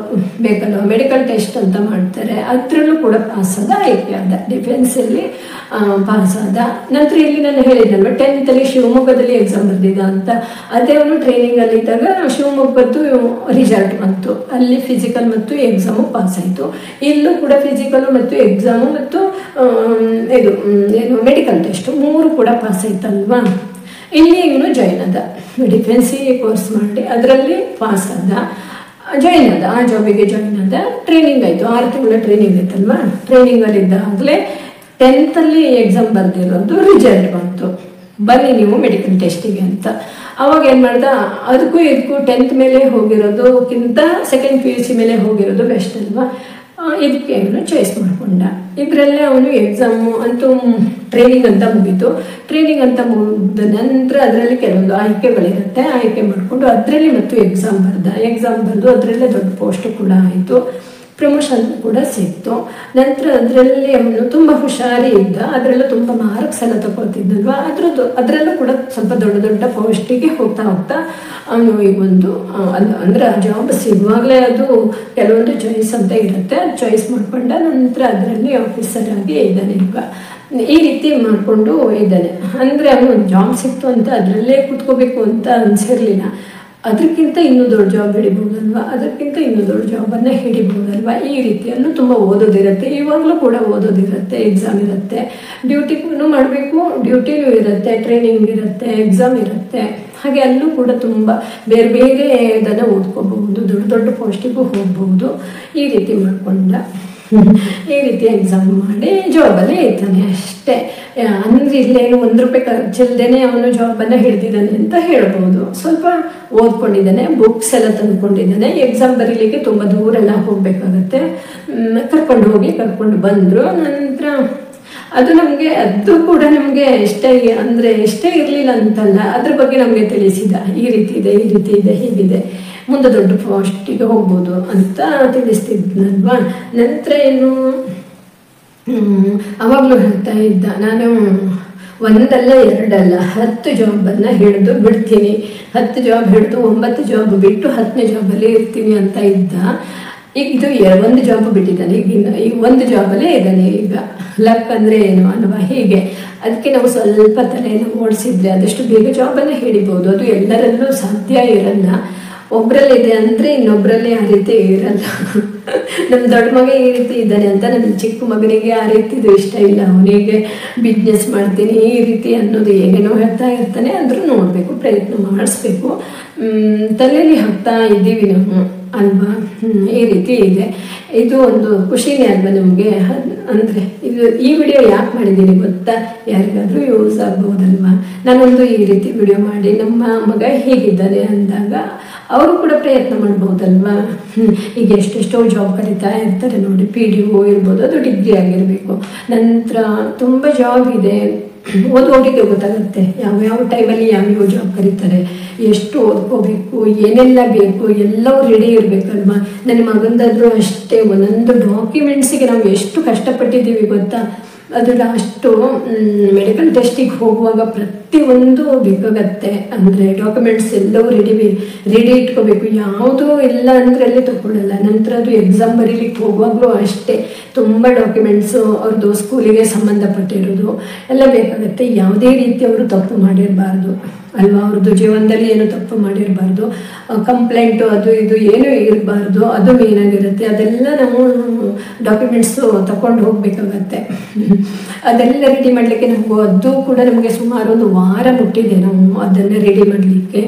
ಬೇಕಲ್ಲ, ಮೆಡಿಕಲ್ ಟೆಸ್ಟ್ ಅಂತ ಮಾಡ್ತಾರೆ, ಅದರಲ್ಲೂ ಕೂಡ ಪಾಸ್ ಆದ, ಆಯ್ಕೆ ಆದ. ಡಿಫೆನ್ಸಲ್ಲಿ ಪಾಸ್ ಆದ. ನಂತರ ಇಲ್ಲಿ ನಾನು ಹೇಳಿದ್ದಲ್ವ 10th ಶಿವಮೊಗ್ಗದಲ್ಲಿ ಎಕ್ಸಾಮ್ ಬರೆದಿದ್ದ ಅಂತ. ಅದೇ ಅವನು ಟ್ರೈನಿಂಗಲ್ಲಿ ಇದ್ದಾಗ ಶಿವಮೊಗ್ಗದ್ದು ರಿಸಲ್ಟ್ ಬಂತು. ಅಲ್ಲಿ ಫಿಸಿಕಲ್ ಮತ್ತು ಎಕ್ಸಾಮು ಪಾಸ್ ಆಯಿತು. ಇಲ್ಲೂ ಕೂಡ ಫಿಸಿಕಲು ಮತ್ತು ಎಕ್ಸಾಮು ಮತ್ತು ಏನು ಮೆಡಿಕಲ್ ಟೆಸ್ಟ್ 3 ಕೂಡ ಪಾಸ್ ಆಯ್ತಲ್ವಾ. ಇಲ್ಲಿ ಇವನು ಜಾಯ್ನ್ ಆದ, ಡಿಫೆನ್ಸಿ ಕೋರ್ಸ್ ಮಾಡಿ ಅದರಲ್ಲಿ ಪಾಸ್ ಆದ, ಜಾಯ್ನ್ ಆದ. ಆ ಜಾಬಿಗೆ ಜಾಯ್ನ್ ಆದ. ಟ್ರೈನಿಂಗ್ ಆಯಿತು, 6 ತಿಂಗಳ ಟ್ರೈನಿಂಗ್ ಆಯ್ತಲ್ವಾ. ಟ್ರೈನಿಂಗಲ್ಲಿದ್ದಾಗಲೇ 10th ಎಕ್ಸಾಮ್ ಬರೆದಿರೋದು ರಿಸಲ್ಟ್ ಬಂತು. ಬನ್ನಿ ನೀವು ಮೆಡಿಕಲ್ ಟೆಸ್ಟಿಗೆ ಅಂತ. ಅವಾಗ ಏನು ಮಾಡ್ದ, ಅದಕ್ಕೂ ಇದಕ್ಕೂ 10th ಮೇಲೆ ಹೋಗಿರೋದಕ್ಕಿಂತ ಸೆಕೆಂಡ್ PUC ಮೇಲೆ ಹೋಗಿರೋದು ಬೆಸ್ಟ್ ಅಲ್ವಾ. ಇದಕ್ಕೆ ಅವನು ಚಾಯ್ಸ್ ಮಾಡಿಕೊಂಡ. ಇದರಲ್ಲೇ ಅವನು ಎಕ್ಸಾಮು ಅಂತೂ ಟ್ರೈನಿಂಗ್ ಅಂತ ಮುಗೀತು. ಟ್ರೈನಿಂಗ್ ಅಂತ ಮುಗಿದ ನಂತರ ಅದರಲ್ಲಿ ಕೆಲವೊಂದು ಆಯ್ಕೆಗಳಿರುತ್ತೆ. ಆಯ್ಕೆ ಮಾಡಿಕೊಂಡು ಅದರಲ್ಲಿ ಮತ್ತು ಎಕ್ಸಾಮ್ ಬರೆದು ಅದರಲ್ಲೇ ದೊಡ್ಡ ಪೋಸ್ಟ್ ಕೂಡ ಆಯಿತು. ಪ್ರಮೋಷನ್ ಕೂಡ ಸಿಕ್ತು. ನಂತರ ಅದರಲ್ಲಿ ಅವನು ತುಂಬ ಹುಷಾರಿ ಇದ್ದ. ಅದರಲ್ಲೂ ತುಂಬ ಮಾರ್ಕ್ಸ್ ಎಲ್ಲ ತಗೊಳ್ತಿದ್ದಲ್ವ. ಅದರಲ್ಲೂ ಕೂಡ ಸ್ವಲ್ಪ ದೊಡ್ಡ ಪೋಸ್ಟಿಗೆ ಹೋಗ್ತಾ ಅವನು ಈಗೊಂದು ಅಂದರೆ ಆ ಜಾಬ್ ಸಿಗುವಾಗಲೇ ಅದು ಕೆಲವೊಂದು ಚಾಯ್ಸ್ ಅಂತ ಇರುತ್ತೆ. ಅದು ಚಾಯ್ಸ್ ಮಾಡಿಕೊಂಡ. ನಂತರ ಅದರಲ್ಲಿ ಆಫೀಸರ್ ಆಗಿ ಇದ್ದಾನೆ ಈಗ. ಈ ರೀತಿ ಮಾಡಿಕೊಂಡು ಇದ್ದಾನೆ. ಅಂದರೆ ಅವನು ಜಾಬ್ ಸಿಕ್ತು ಅಂತ ಅದರಲ್ಲೇ ಕೂತ್ಕೋಬೇಕು ಅಂತ ಅನಿಸಿರಲಿಲ್ಲ. ಅದಕ್ಕಿಂತ ಇನ್ನೂ ದೊಡ್ಡ ಜಾಬ್ ಹಿಡಿಬೋದಲ್ವ, ಅದಕ್ಕಿಂತ ಇನ್ನೂ ದೊಡ್ಡ ಜಾಬನ್ನು ಹಿಡಿಬೋದಲ್ವ. ಈ ರೀತಿಯನ್ನು ತುಂಬ ಓದೋದಿರುತ್ತೆ. ಇವಾಗಲೂ ಕೂಡ ಓದೋದಿರುತ್ತೆ, ಎಕ್ಸಾಮ್ ಇರುತ್ತೆ, ಡ್ಯೂಟಿಗೂ ಮಾಡಬೇಕು, ಡ್ಯೂಟಿನೂ ಇರುತ್ತೆ, ಟ್ರೈನಿಂಗ್ ಇರುತ್ತೆ, ಎಕ್ಸಾಮ್ ಇರುತ್ತೆ. ಹಾಗೆ ಅಲ್ಲೂ ಕೂಡ ತುಂಬ ಬೇರೆ ಇದನ್ನು ಓದ್ಕೋಬಹುದು, ದೊಡ್ಡ ಪೋಸ್ಟಿಗೂ ಹೋಗ್ಬೋದು. ಈ ರೀತಿ ಮಾಡಿಕೊಂಡ. ಈ ರೀತಿ ಎಕ್ಸಾಮ್ ಮಾಡಿ ಜಾಬಲ್ಲಿ ಇರ್ತಾನೆ ಅಷ್ಟೇ. ಅಂದರೆ ಇಲ್ಲೇನು 1 ರೂಪಾಯಿ ಖರ್ಚಿಲ್ದೇನೆ ಅವನು ಜಾಬನ್ನು ಹಿಡಿದಿದ್ದಾನೆ ಅಂತ ಹೇಳ್ಬೋದು. ಸ್ವಲ್ಪ ಓದ್ಕೊಂಡಿದ್ದಾನೆ, ಬುಕ್ಸ್ ಎಲ್ಲ ತಂದುಕೊಂಡಿದ್ದಾನೆ. ಎಕ್ಸಾಮ್ ಬರೀಲಿಕ್ಕೆ ತುಂಬ ದೂರೆಲ್ಲ ಹೋಗಬೇಕಾಗತ್ತೆ. ಕರ್ಕೊಂಡು ಬಂದರು. ನಂತರ ಅದು ಕೂಡ ನಮಗೆ ಇಷ್ಟೇ ಇರಲಿಲ್ಲ ಅಂತಲ್ಲ, ಅದ್ರ ಬಗ್ಗೆ ನಮಗೆ ತಿಳಿಸಿದ. ಈ ರೀತಿ ಇದೆ ಹೀಗಿದೆ, ಮುಂದೆ ದೊಡ್ಡ ಪೋಸ್ಟಿಗೆ ಹೋಗ್ಬೋದು ಅಂತ ತಿಳಿಸ್ತಿದ್ನಲ್ವಾ. ನಂತರ ಏನು ಅವಾಗಲೂ ಹೇಳ್ತಾ ಇದ್ದ, ನಾನು 1 ಅಲ್ಲ 2 ಅಲ್ಲ 10 ಜಾಬನ್ನು ಹಿಡಿದು ಬಿಡ್ತೀನಿ, 10 ಜಾಬ್ ಹಿಡಿದು 9 ಜಾಬ್ ಬಿಟ್ಟು 10ನೇ ಜಾಬಲ್ಲಿ ಇರ್ತೀನಿ ಅಂತ ಇದ್ದ. ಈಗ ಇದು 1 ಜಾಬ್ ಬಿಟ್ಟಿದ್ದಾನೆ. ಈಗ 1 ಜಾಬಲ್ಲೇ ಇದ್ದಾನೆ. ಈಗ ಲಕ್ ಅಂದರೆ ಏನು ಅಲ್ವಾ. ಹೀಗೆ ಅದಕ್ಕೆ ನಾವು ಸ್ವಲ್ಪ ತಲೆಯನ್ನು ಓಡಿಸಿದ್ರೆ ಆದಷ್ಟು ಬೇಗ ಜಾಬನ್ನು ಹಿಡಿಬೋದು. ಅದು ಎಲ್ಲರಲ್ಲೂ ಸಾಧ್ಯ ಇರಲ್ಲ. ಒಬ್ಬರಲ್ಲಿದೆ ಅಂದರೆ ಇನ್ನೊಬ್ಬರಲ್ಲಿ ಆ ರೀತಿ ಇರಲ್ಲ. ನಮ್ಮ ದೊಡ್ಡ ಮಗ ಈ ರೀತಿ ಇದ್ದಾನೆ ಅಂತ ನನ್ನ ಚಿಕ್ಕ ಮಗನಿಗೆ ಆ ರೀತಿದು ಇಷ್ಟ ಇಲ್ಲ. ಅವನಿಗೆ ಬಿಸ್ನೆಸ್ ಮಾಡ್ತೀನಿ ಈ ರೀತಿ ಅನ್ನೋದು ಏನೇನೋ ಹೇಳ್ತಾ ಇರ್ತಾನೆ. ಅಂದರೂ ನೋಡಬೇಕು, ಪ್ರಯತ್ನ ಮಾಡಿಸ್ಬೇಕು. ತಲೆಯಲ್ಲಿ ಹಾಕ್ತಾ ಇದ್ದೀವಿ ನಾವು ಅಲ್ವಾ. ಈ ರೀತಿ ಇದೆ. ಇದು ಒಂದು ಖುಷಿನೇ ಅಲ್ವಾ ನಮಗೆ. ಅಂದರೆ ಈ ವಿಡಿಯೋ ಯಾಕೆ ಮಾಡಿದ್ದೀನಿ ಗೊತ್ತಾ, ಯಾರಿಗಾದರೂ ಯೂಸ್ ಆಗ್ಬೋದಲ್ವಾ. ನಾನೊಂದು ಈ ರೀತಿ ವಿಡಿಯೋ ಮಾಡಿ ನಮ್ಮ ಮಗ ಹೀಗಿದ್ದಾನೆ ಅಂದಾಗ ಅವರು ಕೂಡ ಪ್ರಯತ್ನ ಮಾಡ್ಬೋದಲ್ವಾ. ಈಗ ಎಷ್ಟೆಷ್ಟೋ ಜಾಬ್ ಕರೀತಾ ಇರ್ತಾರೆ ನೋಡಿ. PDO ಇರ್ಬೋದು, ಅದು ಡಿಗ್ರಿ ಆಗಿರಬೇಕು. ನಂತರ ತುಂಬ ಜಾಬ್ ಇದೆ, ಓದುವವರಿಗೆ ಗೊತ್ತಾಗುತ್ತೆ ಯಾವ ಟೈಮಲ್ಲಿ ಯಾವ ಜಾಬ್ ಕರೀತಾರೆ, ಎಷ್ಟು ಓದ್ಕೋಬೇಕು, ಏನೆಲ್ಲ ಬೇಕು ಎಲ್ಲವೂ ರೆಡಿ ಇರಬೇಕಲ್ವ. ನನ್ನ ಮಗಂದಾದರೂ ಅಷ್ಟೇ, ಒಂದೊಂದು ಡಾಕ್ಯುಮೆಂಟ್ಸಿಗೆ ನಾವು ಎಷ್ಟು ಕಷ್ಟಪಟ್ಟಿದ್ದೀವಿ ಗೊತ್ತಾ. ಅದು ಲಾಸ್ಟು ಮೆಡಿಕಲ್ ಟೆಸ್ಟಿಗೆ ಹೋಗುವಾಗ ಪ್ರತಿಯೊಂದು ಬೇಕಾಗತ್ತೆ. ಅಂದರೆ ಡಾಕ್ಯುಮೆಂಟ್ಸ್ ಎಲ್ಲವೂ ರೆಡಿ ಇಟ್ಕೋಬೇಕು. ಯಾವುದೂ ಇಲ್ಲ ಅಂದರೆ ಅಲ್ಲಿ ತಗೊಳ್ಳಲ್ಲ. ನಂತರ ಅದು ಎಕ್ಸಾಮ್ ಬರೀಲಿಕ್ಕೆ ಹೋಗುವಾಗಲೂ ಅಷ್ಟೇ ತುಂಬ ಡಾಕ್ಯುಮೆಂಟ್ಸು ಅವ್ರದ್ದು ಸ್ಕೂಲಿಗೆ ಸಂಬಂಧಪಟ್ಟಿರೋದು ಎಲ್ಲ ಬೇಕಾಗುತ್ತೆ. ಯಾವುದೇ ರೀತಿ ಅವರು ತಪ್ಪು ಮಾಡಿರಬಾರ್ದು ಅಲ್ವಾ. ಅವ್ರದ್ದು ಜೀವನದಲ್ಲಿ ಏನು ತಪ್ಪು ಮಾಡಿರಬಾರ್ದು, ಕಂಪ್ಲೇಂಟು ಅದು ಇದು ಏನೂ ಇರಬಾರ್ದು. ಅದು ಮೇನಾಗಿರುತ್ತೆ. ಅದೆಲ್ಲ ನಾವು ಡಾಕ್ಯುಮೆಂಟ್ಸು ತಗೊಂಡು ಹೋಗಬೇಕಾಗತ್ತೆ. ಅದೆಲ್ಲ ರೆಡಿ ಮಾಡಲಿಕ್ಕೆ ಅದು ಕೂಡ ನಮಗೆ ಸುಮಾರು ಒಂದು ವಾರ ಮುಟ್ಟಿದೆ ನಾವು ಅದನ್ನು ರೆಡಿ ಮಾಡಲಿಕ್ಕೆ.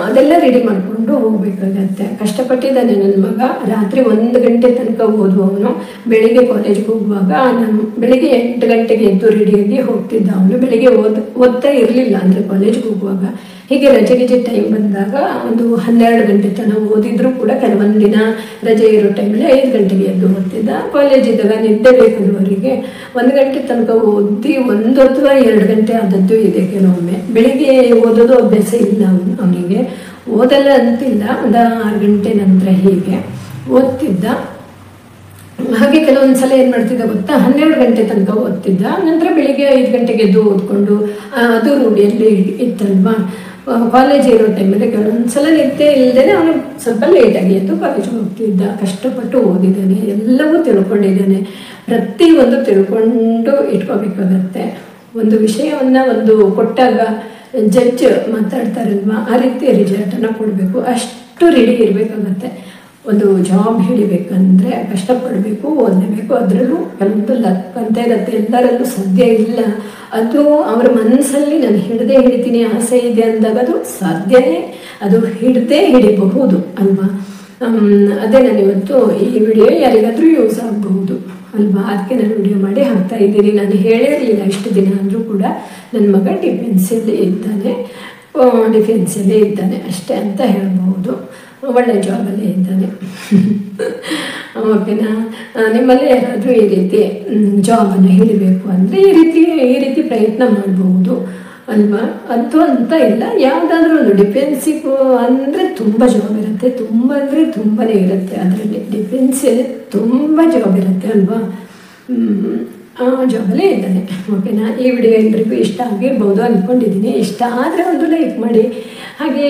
ಅದೆಲ್ಲ ರೆಡಿ ಮಾಡಿಕೊಂಡು ಹೋಗಬೇಕಾಗತ್ತೆ. ಕಷ್ಟಪಟ್ಟಿದ್ದಾನೆ ನನ್ನ ಮಗ. ರಾತ್ರಿ 1 ಗಂಟೆ ತನಕ ಓದುವವನು. ಬೆಳಿಗ್ಗೆ ಕಾಲೇಜ್ಗೆ ಹೋಗುವಾಗ ನಾನು ಬೆಳಿಗ್ಗೆ 8 ಗಂಟೆಗೆ ಎದ್ದು ರೆಡಿಯಾಗಿ ಹೋಗ್ತಿದ್ದ. ಅವನು ಬೆಳಿಗ್ಗೆ ಓದ್ತಾ ಇರಲಿಲ್ಲ, ಅಂದರೆ ಕಾಲೇಜ್ಗೆ ಹೋಗುವಾಗ. ಹೀಗೆ ರಜೆ ಟೈಮ್ ಬಂದಾಗ ಒಂದು 12 ಗಂಟೆ ತನಕ ಓದಿದ್ರು ಕೂಡ ಕೆಲವೊಂದು ದಿನ ರಜೆ ಇರೋ ಟೈಮಲ್ಲಿ 5 ಗಂಟೆಗೆ ಎದ್ದು ಓದ್ತಿದ್ದ. ಕಾಲೇಜ್ ಇದ್ದಾಗ ನಿದ್ದೆ ಬೇಕಲ್ವರಿಗೆ 1 ಗಂಟೆ ತನಕ ಓದಿ 1 ಅಥವಾ 2 ಗಂಟೆ ಆದದ್ದು ಇದೆ ಕೆಲವೊಮ್ಮೆ. ಬೆಳಿಗ್ಗೆ ಓದೋದು ಅಭ್ಯಾಸ ಇಲ್ಲ ಅವನಿಗೆ. ಓದಲ್ಲ ಅಂತಿಲ್ಲ, ಒಂದು 6 ಗಂಟೆ ನಂತರ ಹೀಗೆ ಓದ್ತಿದ್ದ. ಹಾಗೆ ಕೆಲವೊಂದು ಸಲ ಏನು ಮಾಡ್ತಿದ್ದ ಗೊತ್ತಾ, 12 ಗಂಟೆ ತನಕ ಓದ್ತಿದ್ದ. ನಂತರ ಬೆಳಿಗ್ಗೆ 5 ಗಂಟೆಗೆ ಎದ್ದು ಓದ್ಕೊಂಡು ಅದು ರೂಢಿಯಲ್ಲಿ ಇತ್ತಲ್ವಾ. ಕಾಲೇಜ್ ಇರೋ ಟೈಮಲ್ಲಿ ಕೆಲವೊಂದು ಸಲ ನಿದ್ದೆ ಇಲ್ಲದೇ ಅವನು ಸ್ವಲ್ಪ ಲೇಟಾಗಿ ಎದ್ದು ಕಾಲೇಜಿಗೆ ಹೋಗ್ತಿದ್ದ. ಕಷ್ಟಪಟ್ಟು ಓದಿದ್ದಾನೆ, ಎಲ್ಲವೂ ತಿಳ್ಕೊಂಡಿದ್ದಾನೆ. ಪ್ರತಿಯೊಂದು ತಿಳ್ಕೊಂಡು ಇಟ್ಕೋಬೇಕಾಗತ್ತೆ. ಒಂದು ವಿಷಯವನ್ನು ಕೊಟ್ಟಾಗ ಜಡ್ಜ್ ಮಾತಾಡ್ತಾರಲ್ವ, ಆ ರೀತಿ ರಿಸಲ್ಟನ್ನು ಕೊಡಬೇಕು. ಅಷ್ಟು ರೆಡಿ ಇರಬೇಕಾಗತ್ತೆ. ಒಂದು ಜಾಬ್ ಹಿಡಿಬೇಕಂದ್ರೆ ಕಷ್ಟಪಡಬೇಕು, ಓದಲೇಬೇಕು. ಅದರಲ್ಲೂ ಕೆಲವೊಂದು ಲಕ್ ಅಂತ ಇರುತ್ತೆ, ಎಲ್ಲರಲ್ಲೂ ಸಾಧ್ಯ ಇಲ್ಲ. ಅದು ಅವರ ಮನಸ್ಸಲ್ಲಿ ನಾನು ಹಿಡಿತೀನಿ ಆಸೆ ಇದೆ ಅಂದಾಗ ಅದು ಸಾಧ್ಯನೇ, ಅದು ಹಿಡಿಬಹುದು ಅಲ್ವಾ. ಅದೇ ನಾನು ಇವತ್ತು ಈ ವಿಡಿಯೋ ಯಾರಿಗಾದರೂ ಯೂಸ್ ಆಗಬಹುದು ಅಲ್ವಾ, ಅದಕ್ಕೆ ನಾನು ವಿಡಿಯೋ ಮಾಡಿ ಹಾಕ್ತಾ ಇದ್ದೀನಿ. ನಾನು ಹೇಳಿರಲಿಲ್ಲ ಇಷ್ಟು ದಿನ ಅಂದರೂ ಕೂಡ ನನ್ನ ಮಗ ಡಿಫೆನ್ಸಲ್ಲಿ ಇದ್ದಾನೆ ಅಷ್ಟೇ ಅಂತ ಹೇಳ್ಬೋದು. ಒಳ್ಳೆ ಜಾಬಲ್ಲೇ ಇದ್ದಾನೆ. ಓಕೆನಾ. ನಿಮ್ಮಲ್ಲಿ ಯಾರಾದರೂ ಈ ರೀತಿ ಜಾಬನ್ನು ಹಿಡಿಬೇಕು ಅಂದರೆ ಈ ರೀತಿ ಪ್ರಯತ್ನ ಮಾಡ್ಬೋದು ಅಲ್ವಾ. ಅದು ಅಂತ ಇಲ್ಲ, ಯಾವುದಾದ್ರೂ ಒಂದು ಡಿಫೆನ್ಸಿಗೂ ಅಂದರೆ ತುಂಬ ಜಾಬ್ ಇರುತ್ತೆ, ತುಂಬ ಅಂದರೆ ತುಂಬಾ ಇರುತ್ತೆ. ಅದರಲ್ಲಿ ಡಿಫೆನ್ಸಲ್ಲಿ ತುಂಬ ಜಾಬ್ ಇರುತ್ತೆ ಅಲ್ವಾ. ಆ ಜಾಬಲ್ಲೇ ಇದ್ದಾನೆ. ಓಕೆನಾ. ಈ ವಿಡಿಯೋ ಎಲ್ಲರಿಗೂ ಇಷ್ಟ ಆಗಿರ್ಬೋದು ಅಂದ್ಕೊಂಡಿದ್ದೀನಿ. ಇಷ್ಟ ಆದರೆ ಒಂದು ಲೈಕ್ ಮಾಡಿ, ಹಾಗೆ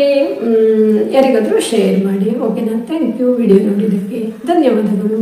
ಯಾರಿಗಾದರೂ ಶೇರ್ ಮಾಡಿ. ಓಕೆನಾ. ಥ್ಯಾಂಕ್ ಯು ವಿಡಿಯೋ ನೋಡಿದ್ದಕ್ಕೆ ಧನ್ಯವಾದಗಳು.